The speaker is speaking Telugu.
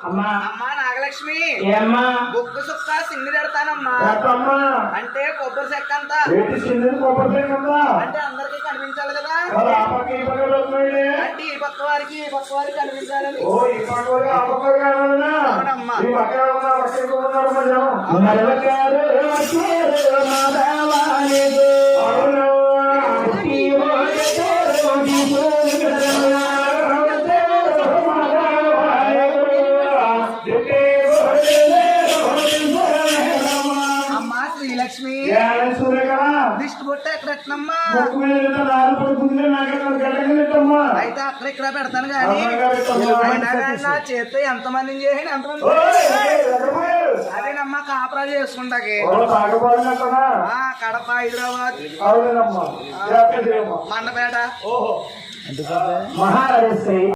అమ్మా నాగలక్ష్మి బొగ్గు సుక్క సిండి పెడతానమ్మా అంటే కొబ్బరి చెక్క అంతా అంటే అందరికి కనిపించాలి కదా అంటే ఈ పక్క వారికి కనిపించాలని అవునమ్మా లక్ష్మి దిష్టి బొట్ట ఎక్కడమ్మా అయితే అక్కడ ఇక్కడ పెడతాను కానీ నా చేస్తే ఎంతమందిని చేయండి ఎంతమంది అదేనమ్మా కాపరా చేసుకుంటాకి కడప హైదరాబాద్ మండపేట